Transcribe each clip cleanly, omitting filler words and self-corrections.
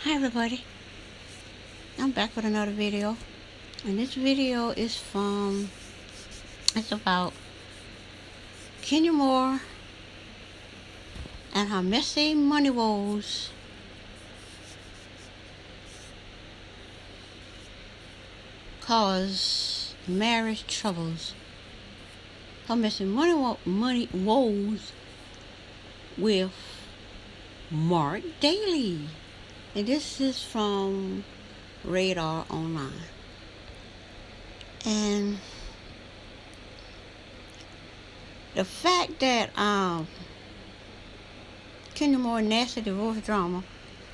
Hi everybody, I'm back with another video, and this video is it's about Kenya Moore and her messy money woes cause marriage troubles. Her messy money woes with Marc Daly, and this is from Radar Online. And the fact that Kenya Moore nasty divorce drama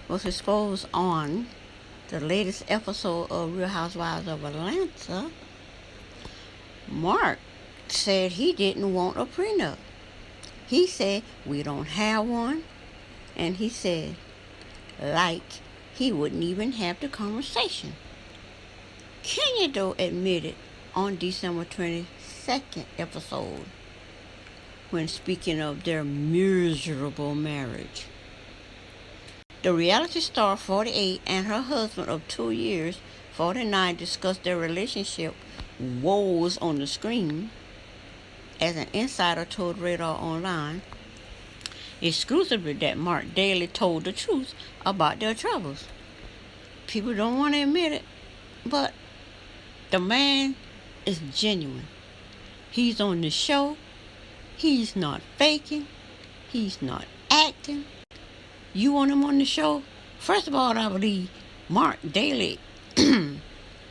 was exposed on the latest episode of Real Housewives of Atlanta, Marc said he didn't want a prenup. He said, we don't have one. And he said, like, he wouldn't even have the conversation. Kenya, though, admitted on December 22nd episode, when speaking of their miserable marriage. The reality star, 48, and her husband of 2 years, 49, discussed their relationship woes on the screen, as an insider told Radar Online exclusively that Marc Daly told the truth about their troubles. People don't want to admit it, but the man is genuine. He's on the show. He's not faking. He's not acting. You want him on the show? First of all, I believe Marc Daly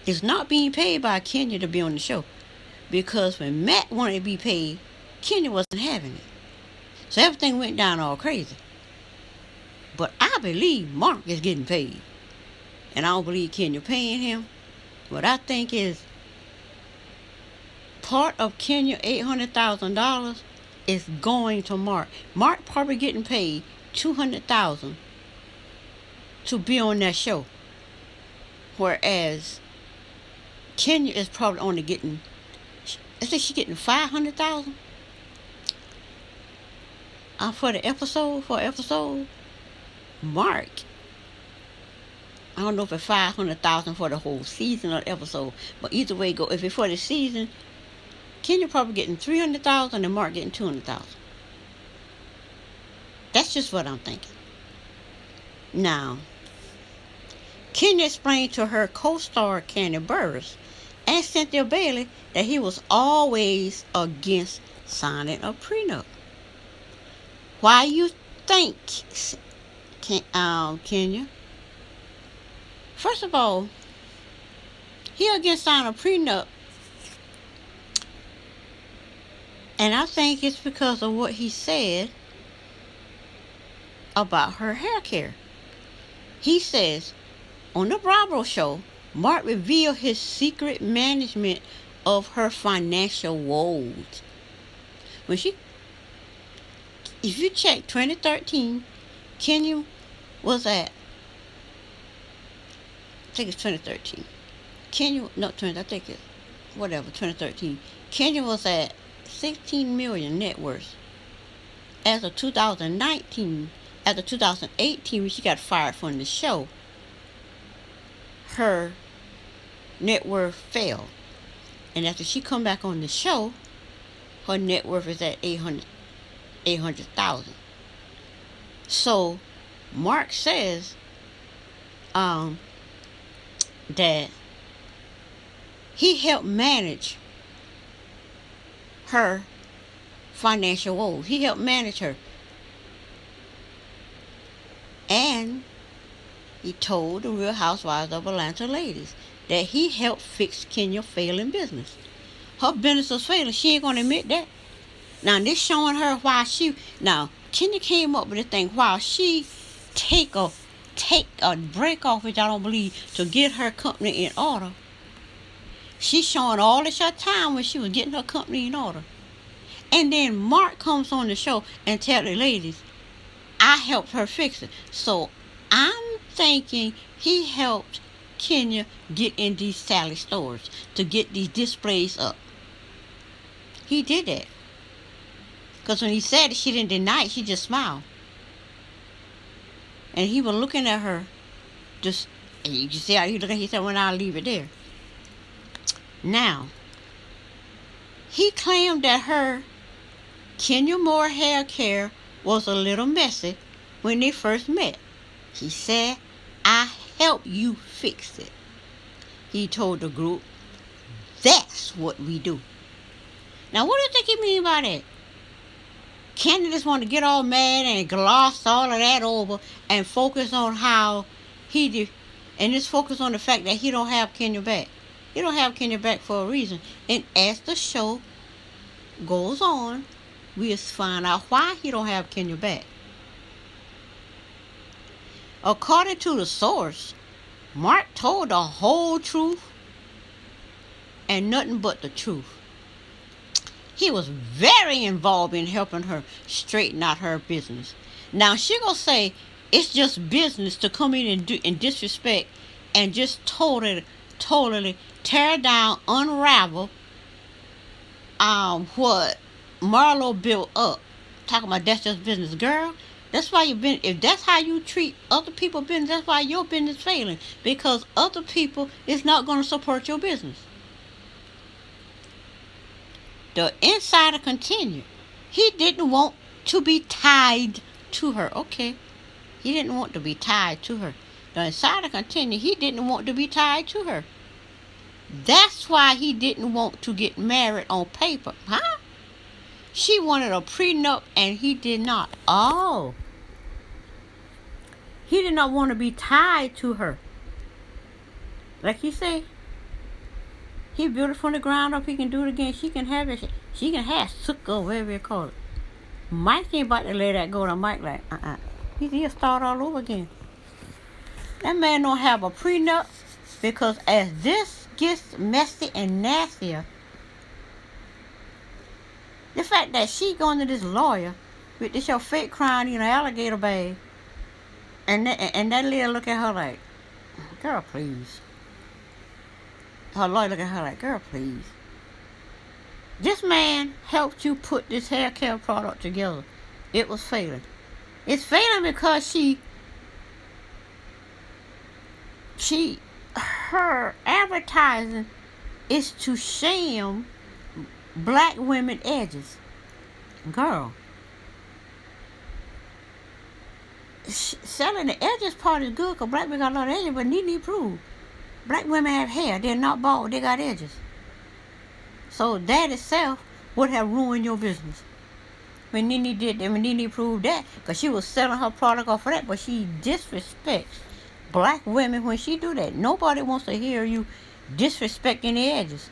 is not being paid by Kenya to be on the show, because when Matt wanted to be paid, Kenya wasn't having it. So everything went down all crazy. But I believe Marc is getting paid. And I don't believe Kenya paying him. What I think is part of Kenya $800,000 is going to Marc. Marc probably getting paid $200,000 to be on that show. Whereas Kenya is probably only getting, I think she's getting $500,000 for episode. Marc, I don't know if it's $500,000 for the whole season or the episode, but either way go. If it's for the season, Kenya probably getting $300,000 and Marc getting $200,000. That's just what I'm thinking. Now, Kenya explained to her co-star Candy Burris and Cynthia Bailey that he was always against signing a prenup. Why you think, Kenya? First of all, he against signing a prenup, and I think it's because of what he said about her hair care. He says, on the Bravo show, Marc revealed his secret management of her financial woes. If you check 2013, Kenya was at, I think it's 2013. 2013. Kenya was at 16 million net worth. As of 2019, after 2018, when she got fired from the show, her net worth fell. And after she come back on the show, her net worth is at $800,000. So Marc says that he helped manage her financial woes. He helped manage her. And he told the Real Housewives of Atlanta ladies that he helped fix Kenya's failing business. Her business was failing. She ain't gonna admit that. Now this showing her why Kenya came up with the thing while she take a break off, which I don't believe, to get her company in order. She's showing all this her time when she was getting her company in order. And then Marc comes on the show and tell the ladies, I helped her fix it. So I'm thinking he helped Kenya get in these Sally stores to get these displays up. He did that. Because when he said it, she didn't deny it. She just smiled. And he was looking at her Just, and you can see how he look at. He said, "Well, I'll leave it there." Now, he claimed that her Kenya Moore hair care was a little messy when they first met. He said, "I helped you fix it." He told the group, "That's what we do." Now, what do you think he mean by that? Kenya just want to get all mad and gloss all of that over and focus on how he did, and just focus on the fact that he don't have Kenya back. He don't have Kenya back for a reason. And as the show goes on, we'll find out why he don't have Kenya back. According to the source, Marc told the whole truth and nothing but the truth. He was very involved in helping her straighten out her business. Now she gonna say it's just business to come in and disrespect and just totally tear down, unravel what Marlo built up. Talking about that's just business, girl. That's why you've been. If that's how you treat other people's business, that's why your business failing, because other people is not going to support your business. The insider continued. He didn't want to be tied to her. Okay, he didn't want to be tied to her. The insider continued. He didn't want to be tied to her. That's why he didn't want to get married on paper, huh? She wanted a prenup and he did not. Oh. He did not want to be tied to her. Like you say, he built it from the ground up. He can do it again. She can have it. She can have sukkah, whatever you call it. Mike ain't about to let that go to Mike like, He'll start all over again. That man don't have a prenup, because as this gets messy and nastier, the fact that she going to this lawyer with this your fake crying in an alligator bag, and that lady look at her like, girl, please. Her lawyer look at her like, girl, please. This man helped you put this hair care product together. It was failing. It's failing because her advertising is to shame black women edges. Girl. Selling the edges part is good because black women got a lot of edges, but need prove. Black women have hair. They're not bald. They got edges. So that itself would have ruined your business. When Nene proved that, because she was selling her product off of that, but she disrespects black women when she do that. Nobody wants to hear you disrespecting the edges.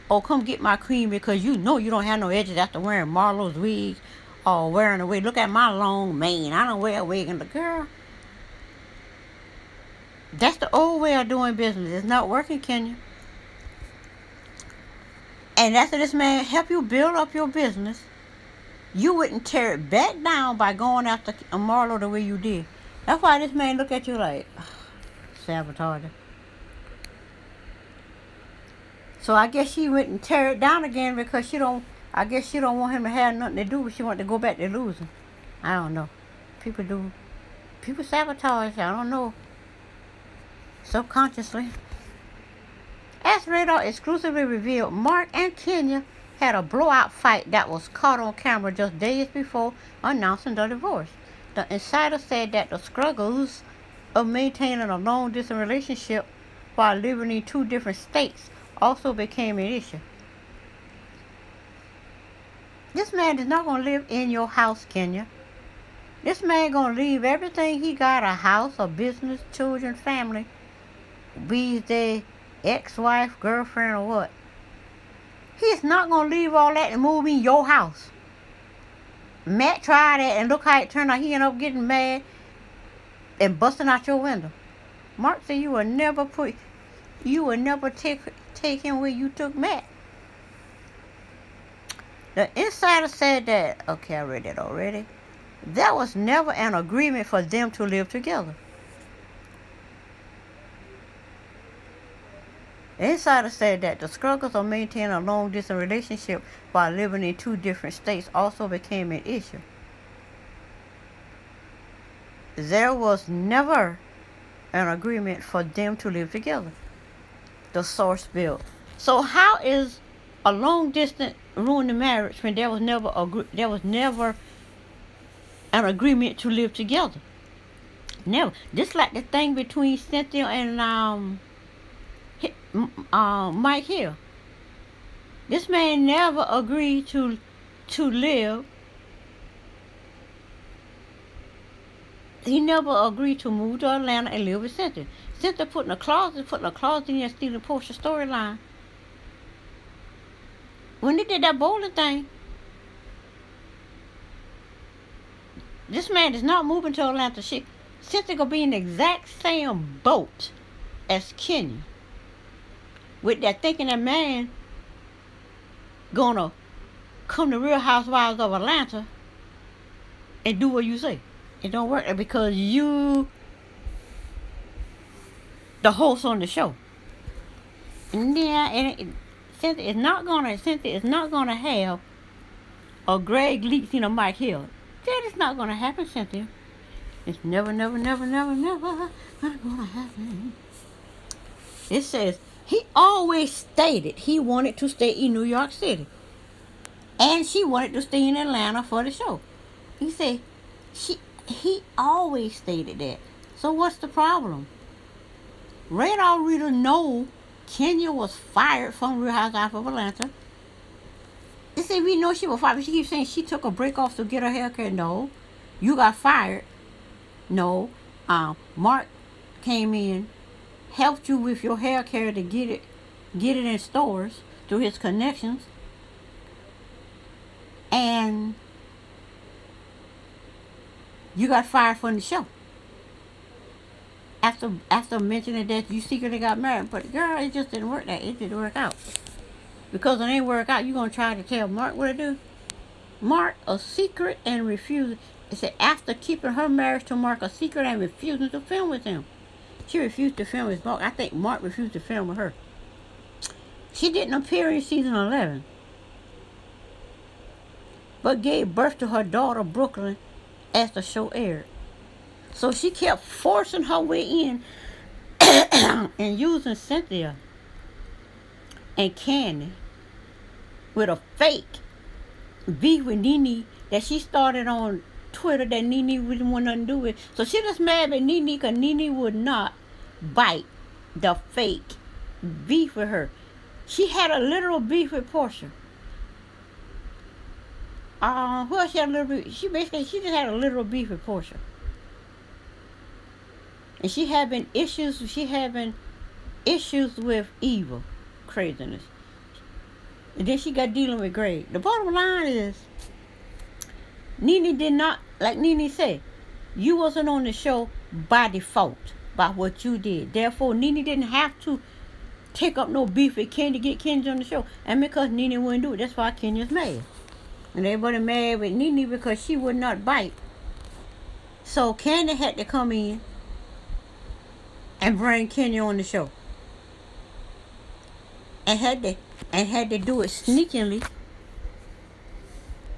Or come get my cream because you know you don't have no edges after wearing Marlo's wig or wearing a wig. Look at my long mane. I don't wear a wig. And the girl, that's the old way of doing business. It's not working, Kenya. And after this man help you build up your business, you wouldn't tear it back down by going after Marlo the way you did. That's why this man look at you like, sabotager. So I guess she wouldn't tear it down again because she don't want him to have nothing to do, but she want to go back to losing. I don't know. People do. People sabotage. I don't know. Subconsciously. As Radar exclusively revealed, Marc and Kenya had a blowout fight that was caught on camera just days before announcing the divorce. The insider said that the struggles of maintaining a long-distance relationship while living in two different states also became an issue. This man is not going to live in your house, Kenya. This man going to leave everything he got, a house, a business, children, family, be they ex-wife, girlfriend, or what. He's not going to leave all that and move in your house. Matt tried that and look how it turned out. He ended up getting mad and busting out your window. Marc said you would never take him where you took Matt. The insider said that, okay, I read that already. There was never an agreement for them to live together. The insider said that the struggles of maintaining a long-distance relationship while living in two different states also became an issue. There was never an agreement for them to live together. The source built. So how is a long distance ruin the marriage when there was never an agreement to live together? Never. Just like the thing between Cynthia and Mike Hill. This man never agreed to live. He never agreed to move to Atlanta and live with Cynthia. Cynthia putting a clause in there, stealing Portia's storyline. When they did that bowling thing, this man is not moving to Atlanta. Cynthia gonna be in the exact same boat as Kenya. With that thinking that man gonna come to Real Housewives of Atlanta and do what you say. It don't work because you the host on the show. Yeah, and Cynthia is not gonna have a Greg Leaks in a Mike Hill. That is not gonna happen, Cynthia. It's never gonna happen. It says he always stated he wanted to stay in New York City. And she wanted to stay in Atlanta for the show. He said he always stated that. So what's the problem? Radar readers know Kenya was fired from Real Housewives of Atlanta. They say we know she was fired, but she keeps saying she took a break off to get her hair cut. No. You got fired. No. Marc came in, helped you with your hair care to get it in stores through his connections. And you got fired from the show. After mentioning that you secretly got married. But girl, it just didn't work it didn't work out. Because it ain't work out, you gonna try to tell Marc what to do? Marc a secret and refusing. It said after keeping her marriage to Marc a secret and refusing to film with him. She refused to film with Marc. I think Marc refused to film with her. She didn't appear in season 11. But gave birth to her daughter Brooklyn as the show aired. So she kept forcing her way in and using Cynthia and Candy with a fake beef with Nene that she started on Twitter that Nene wouldn't want nothing to do with. So she just mad at Nene because Nene would not bite the fake beef with her. She had a literal beef with Portia. Well, she had a little bit. She just had a literal beef with Portia, and she having issues with evil, craziness, and then she got dealing with Greg. The bottom line is, Nene did not, like Nene said, you wasn't on the show by default by what you did. Therefore, Nene didn't have to take up no beef with Ken to get Ken on the show, and because Nene wouldn't do it, that's why Kenya's mad. And everybody mad with Nene because she would not bite. So Candy had to come in and bring Kenya on the show. And had to do it sneakily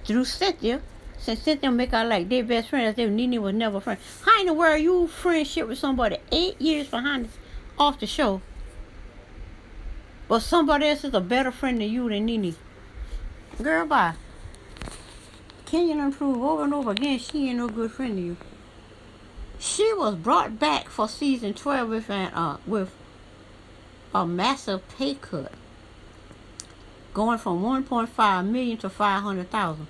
through Cynthia. Since Cynthia make out like their best friend as if Nene was never a friend. How in the world you friendship with somebody 8 years behind off the show, but somebody else is a better friend than you than Nene? Girl, bye. Kenya done proved over and over again she ain't no good friend to you. She was brought back for season 12 with a massive pay cut, going from 1.5 million to 500,000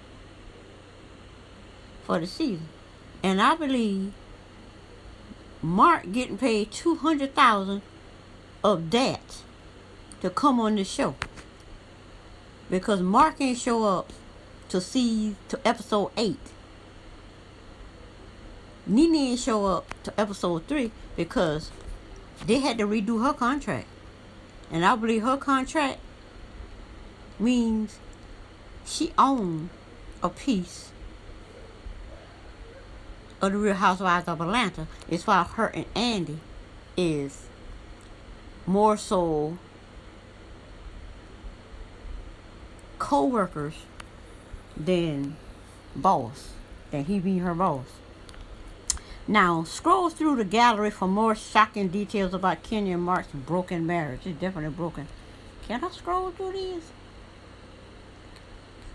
for the season. And I believe Marc getting paid 200,000 of that to come on the show, because Marc ain't show up to episode 8. Nene ain't show up to episode 3 because they had to redo her contract. And I believe her contract means she owned a piece of the Real Housewives of Atlanta. It's why her and Andy is more so co-workers than he being her boss. Now, scroll through the gallery for more shocking details about Kenya and Mark's broken marriage. It's definitely broken. Can I scroll through these?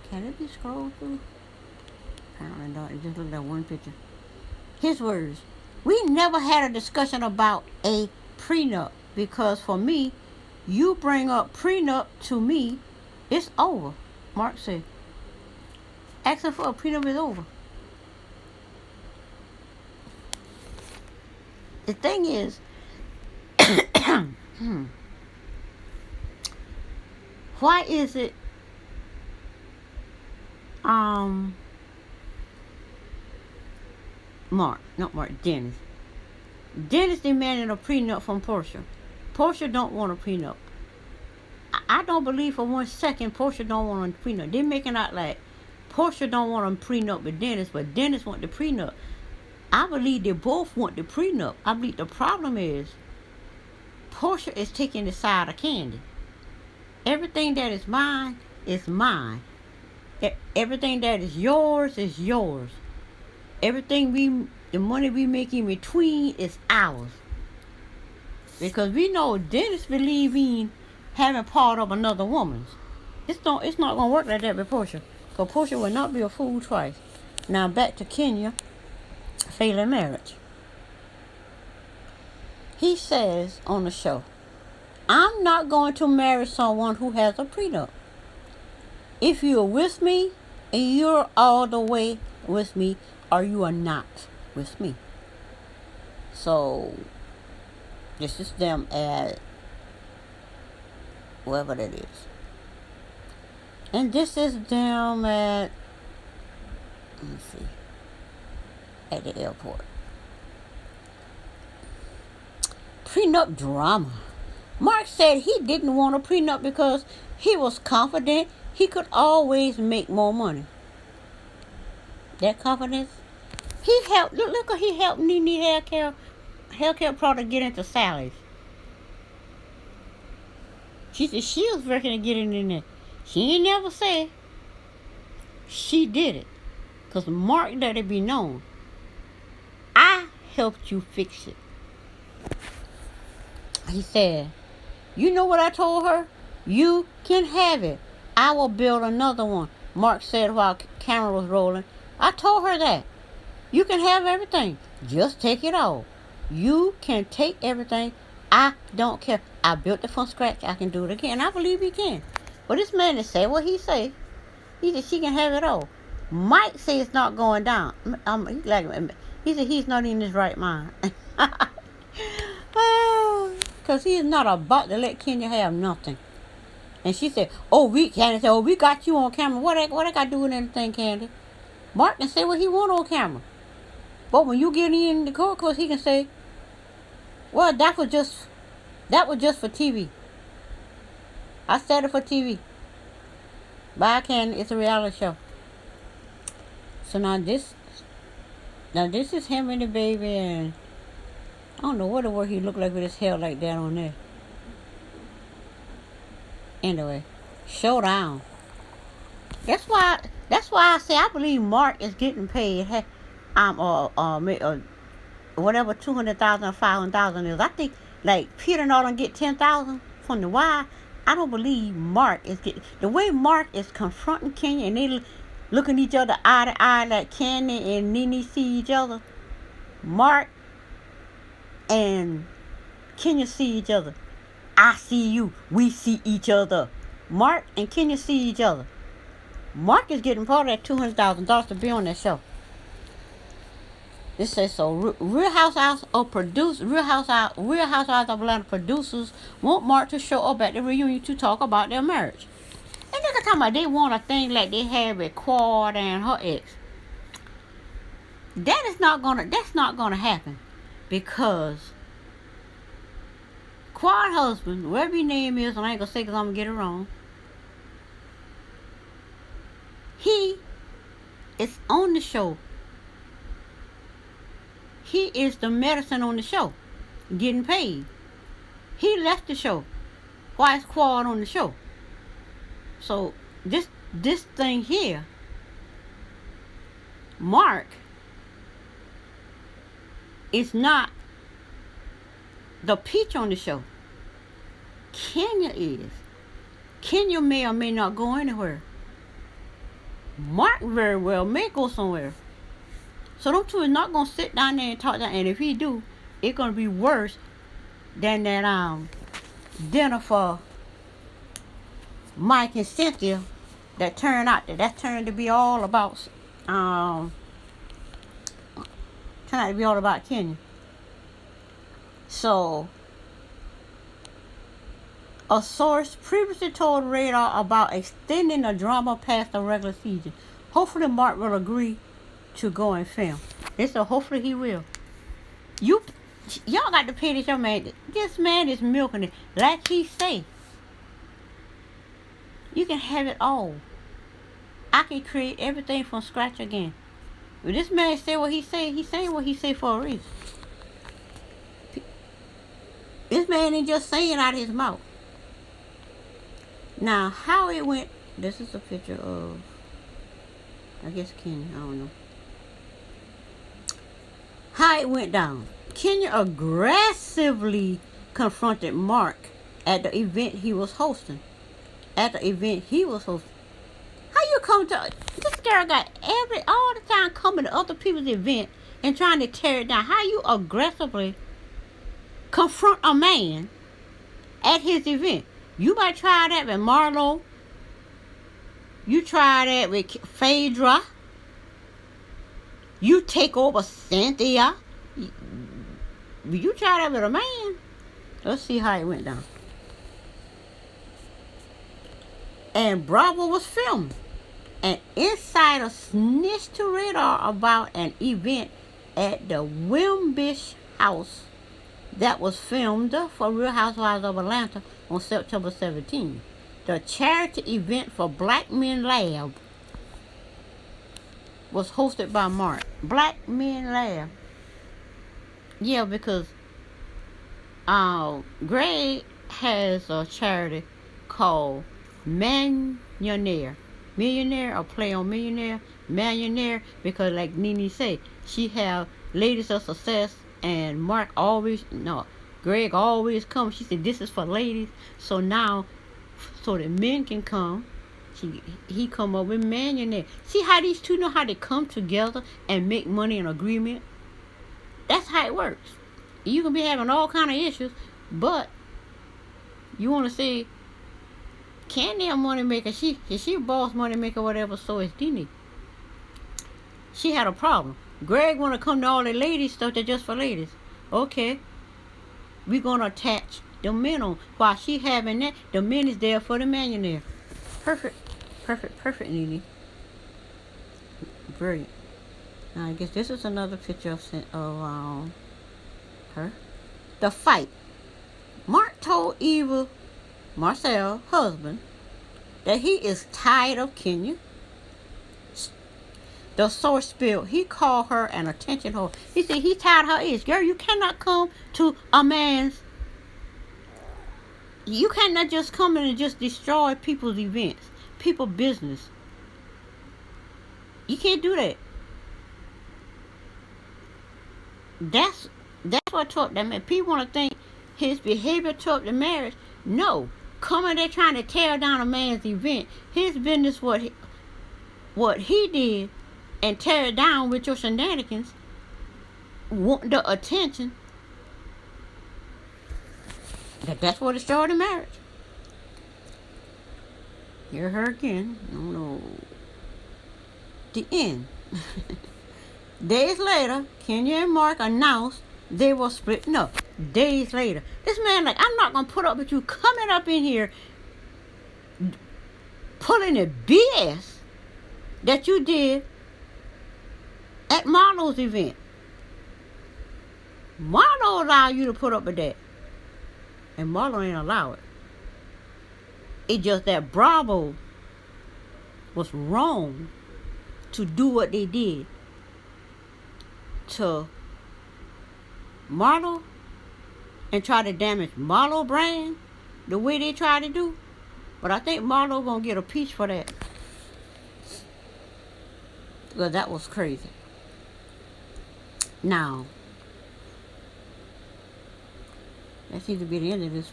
Can it be scrolled through? Apparently not. It just looked at one picture. His words. We never had a discussion about a prenup because for me, you bring up prenup to me, it's over, Mark said. Asking for a prenup is over. The thing is, why is it Dennis. Dennis demanded a prenup from Portia. Portia don't want a prenup. I don't believe for 1 second Portia don't want a prenup. They're making out like Portia don't want a prenup with Dennis, but Dennis want the prenup. I believe they both want the prenup. I believe the problem is Portia is taking the side of Candy. Everything that is mine is mine. Everything that is yours is yours. Everything the money we make in between is ours. Because we know Dennis believe in having part of another woman's. It's not gonna work like that with Portia. Because Portia will not be a fool twice. Now back to Kenya, failing marriage. He says on the show, I'm not going to marry someone who has a prenup. If you're with me and you're all the way with me, or you are not with me. So this is them at wherever that is. And this is them at, let me see, at the airport. Prenup drama. Mark said he didn't want a prenup because he was confident he could always make more money. That confidence. He helped. Look how he helped Nene Haircare product get into Sally's. She said she was working to get it in there. She ain't never said she did it. Because Mark let it be known. I helped you fix it. He said, you know what I told her? You can have it. I will build another one. Mark said while camera was rolling. I told her that. You can have everything. Just take it all. You can take everything. I don't care. I built it from scratch. I can do it again. I believe he can. But this man is say what he say. He said she can have it all. Mike said it's not going down. He said he's not in his right mind. Because he is not about to let Kenya have nothing. And she said, Candy said, we got you on camera. What I got to do with anything, Candy? Mark can say what he want on camera. But when you get in the court case, he can say, well, that was just for TV. I said it for TV. Bye, Candy. It's a reality show. So now this is him and the baby, and I don't know what the word he looked like with his hair like that on there. Anyway, showdown. That's why I say I believe Mark is getting paid. Whatever 200,000 or 500,000 is. I think like Peter and all them get 10,000 from the Y. I don't believe Mark is getting the way Mark is confronting Kenya and they looking each other eye to eye like Candy and Nene see each other. Mark and Kenya see each other. I see you. We see each other. Mark and Kenya see each other. Mark is getting part of that $200,000 to be on that show. This says so. Real Housewives of Atlanta producers want Mark to show up at the reunion to talk about their marriage. And they're talking about they want a thing like they had with Quad and her ex. That's not gonna happen because Quad husband, whatever his name is, and I ain't gonna say because I'm gonna get it wrong. He is on the show. He is the medicine on the show, getting paid. He left the show. Why is Quad on the show? So this thing here, Mark is not the peach on the show. Kenya is. Kenya may or may not go anywhere. Marc very well may go somewhere. So them two is not gonna sit down there and talk that. And if he do, it's gonna be worse than that dinner for Mike and Cynthia that turned to be all about Kenya. So a source previously told Radar about extending the drama past the regular season. Hopefully Marc will agree to go and film. They said hopefully he will. Y'all got to pay this young man. This man is milking it. Like he say, you can have it all. I can create everything from scratch again. If this man say what he say, he's saying what he say for a reason. This man ain't just saying out of his mouth. Now, how it went, this is a picture of, I guess Kenya, I don't know. How it went down. Kenya aggressively confronted Marc at the event he was hosting. How you come to, this girl got all the time coming to other people's event and trying to tear it down. How you aggressively confront a man at his event? You might try that with Marlo. You try that with Phaedra. You take over Cynthia. You try that with a man. Let's see how it went down. And Bravo was filming. An insider snitched to Radar about an event at the Wimbish house that was filmed for Real Housewives of Atlanta on September 17th. The charity event for Black Men Lab was hosted by Marc. Black Men Lab. Yeah, because Greg has a charity called Millionaire or Play on Millionaire. Millionaire, because like Nene say, she have ladies of success, and Greg always comes. She said this is for ladies. So now, so that men can come, he come up with Millionaire. See how these two know how to come together and make money in agreement? That's how it works. You can be having all kind of issues, but you want to say, Candy a money maker? She a boss money maker, whatever. So is Nene. She had a problem. Greg want to come to all the ladies stuff that's just for ladies. Okay, we gonna attach the men on. While she having that, the men is there for the millionaire. Perfect, Nene. Brilliant. Now I guess this is another picture of her. The fight. Marc told Eva, Marcel's husband, that he is tired of Kenya. The source spilled. He called her an attention whore. He said he tired of her age. Girl, you cannot come to a man's. You cannot just come in and just destroy people's events, people's business. You can't do that. That's what taught them. And people want to think his behavior taught the marriage. No. Coming there trying to tear down a man's event. His business what he did and tear it down with your shenanigans. Want the attention. That's what destroyed the marriage. Hear her again. No. The end. Days later, Kenya and Marc announced they were splitting up. Days later. This man like, I'm not going to put up with you coming up in here pulling the BS that you did at Marlo's event. Marlo allowed you to put up with that. And Marlo ain't allow it. It's just that Bravo was wrong to do what they did to Marlo and try to damage Marlo brand the way they try to do. But I think Marlo gonna get a piece for that. Because that was crazy. Now, That seems to be the end of this,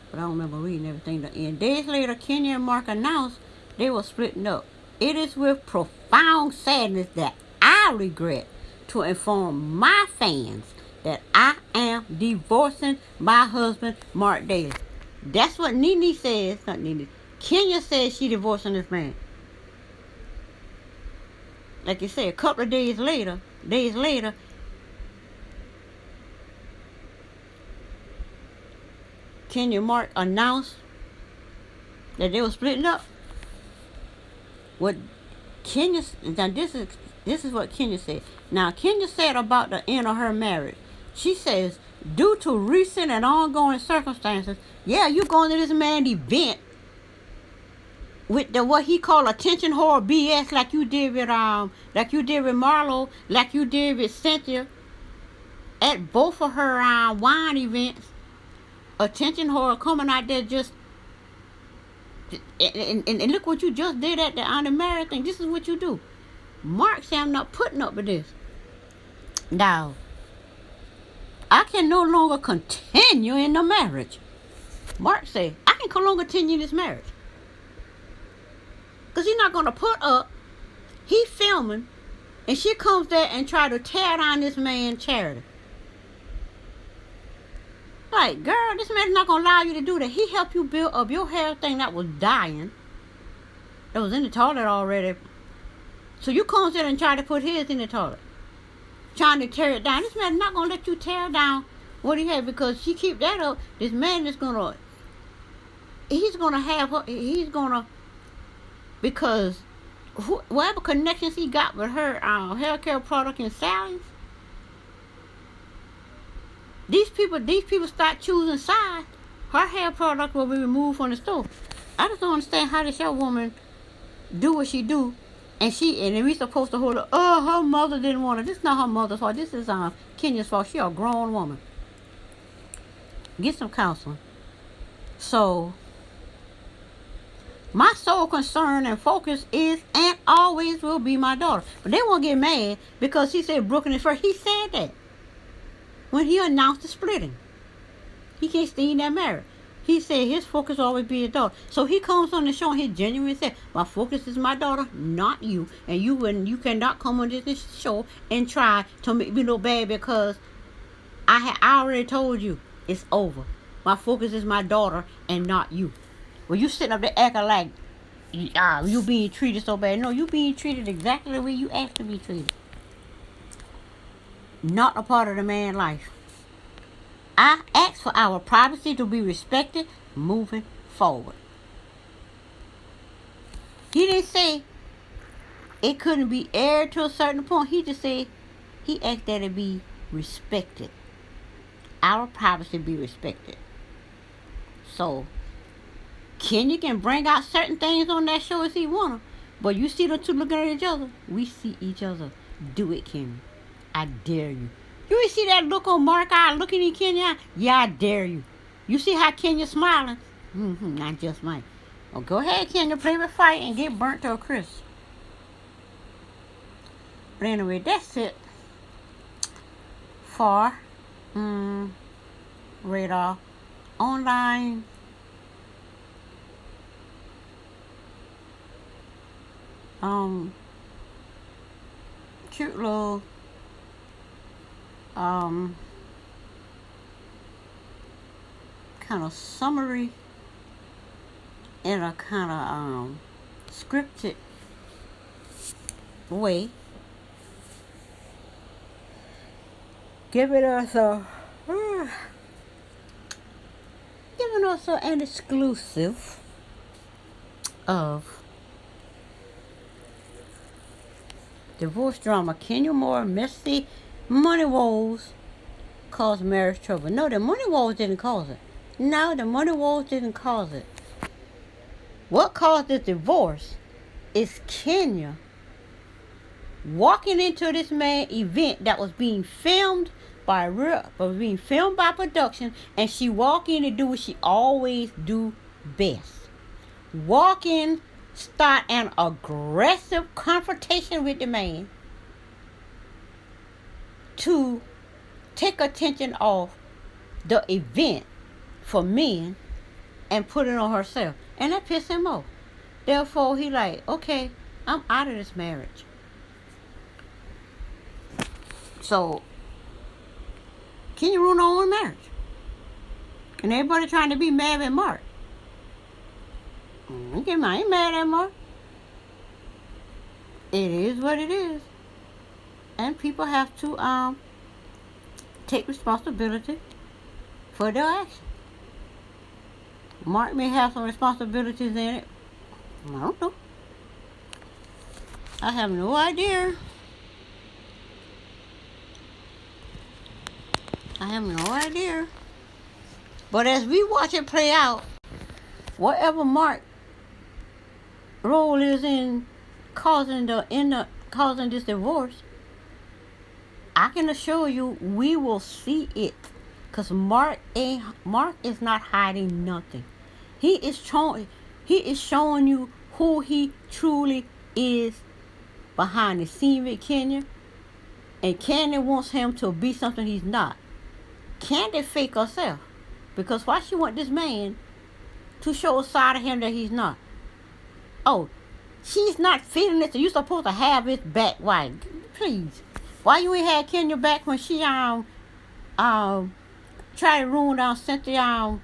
but I don't remember reading everything to the end. Days later, Kenya and Marc announced they were splitting up. It is with profound sadness that I regret to inform my fans that I am divorcing my husband, Marc Daly. That's what Nene says, not Nene. Kenya says she divorcing this man. Like you say, a couple of days later, Kenya and Marc announced that they were splitting up. What Kenya, now this is what Kenya said. Now Kenya said about the end of her marriage. She says, due to recent and ongoing circumstances, yeah, you going to this man's event with the what he called attention whore BS, like you did with Marlo, like you did with Cynthia at both of her wine events. Attention whore coming out there just and look what you just did at the on the marriage thing. This is what you do. Marc said, I'm not putting up with this. Now, I can no longer continue in the marriage. Marc said, I can no longer continue this marriage. Because he's not going to put up. He filming, and she comes there and try to tear down this man's charity. Like, girl, this man's not going to allow you to do that. He helped you build up your hair thing that was dying. That was in the toilet already. So you come there and try to put his in the toilet. Trying to tear it down. This man's not going to let you tear down what he had, because she keep that up. This man is going to, because whatever connections he got with her hair care product and Sally's, these people start choosing sides. Her hair product will be removed from the store. I just don't understand how this young woman do what she do, and we supposed to hold her. Oh, her mother didn't want her. This is not her mother's fault. This is Kenya's fault. She a grown woman. Get some counseling. So, my sole concern and focus is and always will be my daughter. But they won't get mad because he said Brooklyn is first. He said that when he announced the splitting. He can't stay in that marriage. He said his focus will always be his daughter. So he comes on the show and he genuinely said, my focus is my daughter, not you. And you cannot come on this show and try to make me look bad, because I already told you it's over. My focus is my daughter and not you. Well, you sitting up there acting like you being treated so bad. No, you being treated exactly the way you asked to be treated. Not a part of the man's life. I ask for our privacy to be respected moving forward. He didn't say it couldn't be aired to a certain point. He just said he asked that it be respected. Our privacy be respected. So, Kenya can bring out certain things on that show as he wanna, but you see the two looking at each other. We see each other. Do it, Kenya. I dare you. You see that look on Marc eye looking at Kenya? Yeah, I dare you. You see how Kenya's smiling? I just might. Well, go ahead, Kenya, play with fire and get burnt to a crisp. But anyway, that's it for Radar Online. Cute little kind of summary in a kind of scripted way, giving us an exclusive of divorce drama. Kenya Moore, messy money woes cause marriage trouble. No, the money woes didn't cause it. No, the money woes didn't cause it. What caused the divorce is Kenya walking into this man's event that was being filmed by production, and she walked in to do what she always do best. Walk in, start an aggressive confrontation with the man to take attention off the event for men and put it on herself. And that pissed him off. Therefore, he like, okay, I'm out of this marriage. So, Kenya ruined her own marriage. And everybody trying to be mad at Marc. I ain't mad at Marc. It is what it is. And people have to take responsibility for their actions. Marc may have some responsibilities in it. I don't know. I have no idea. I have no idea. But as we watch it play out, whatever Marc's role is in causing this divorce, I can assure you we will see it. Because Marc is not hiding nothing. He is showing you who he truly is behind the scene with Kenya. And Kenya wants him to be something he's not. Kenya fake herself. Because why she want this man to show a side of him that he's not? Oh, she's not feeling it, so you're supposed to have his back. Why? Please. Why you ain't had Kenya back when she tried to ruin Cynthia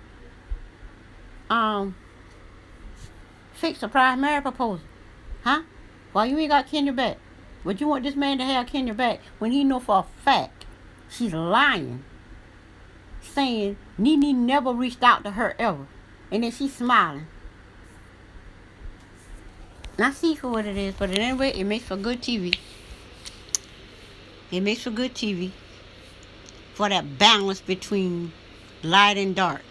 fake surprise marriage proposal? Huh? Why you ain't got Kenya back? But you want this man to have Kenya back when he know for a fact she's lying, saying Nene never reached out to her ever. And then she's smiling. Not see for what it is, but anyway, it makes for good TV. It makes for good TV. For that balance between light and dark.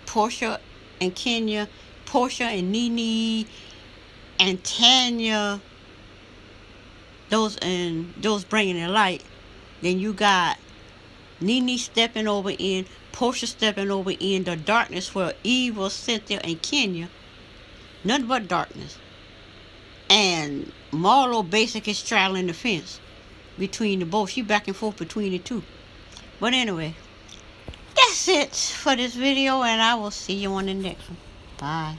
Portia and Kenya, Portia and Nene and Tanya, those bringing the light. Then you got Nene stepping over in, Portia stepping over in the darkness where evil, Cynthia, and Kenya. Nothing but darkness. And Marlo basically is straddling the fence between the both. She back and forth between the two. But anyway, that's it for this video, and I will see you on the next one. Bye.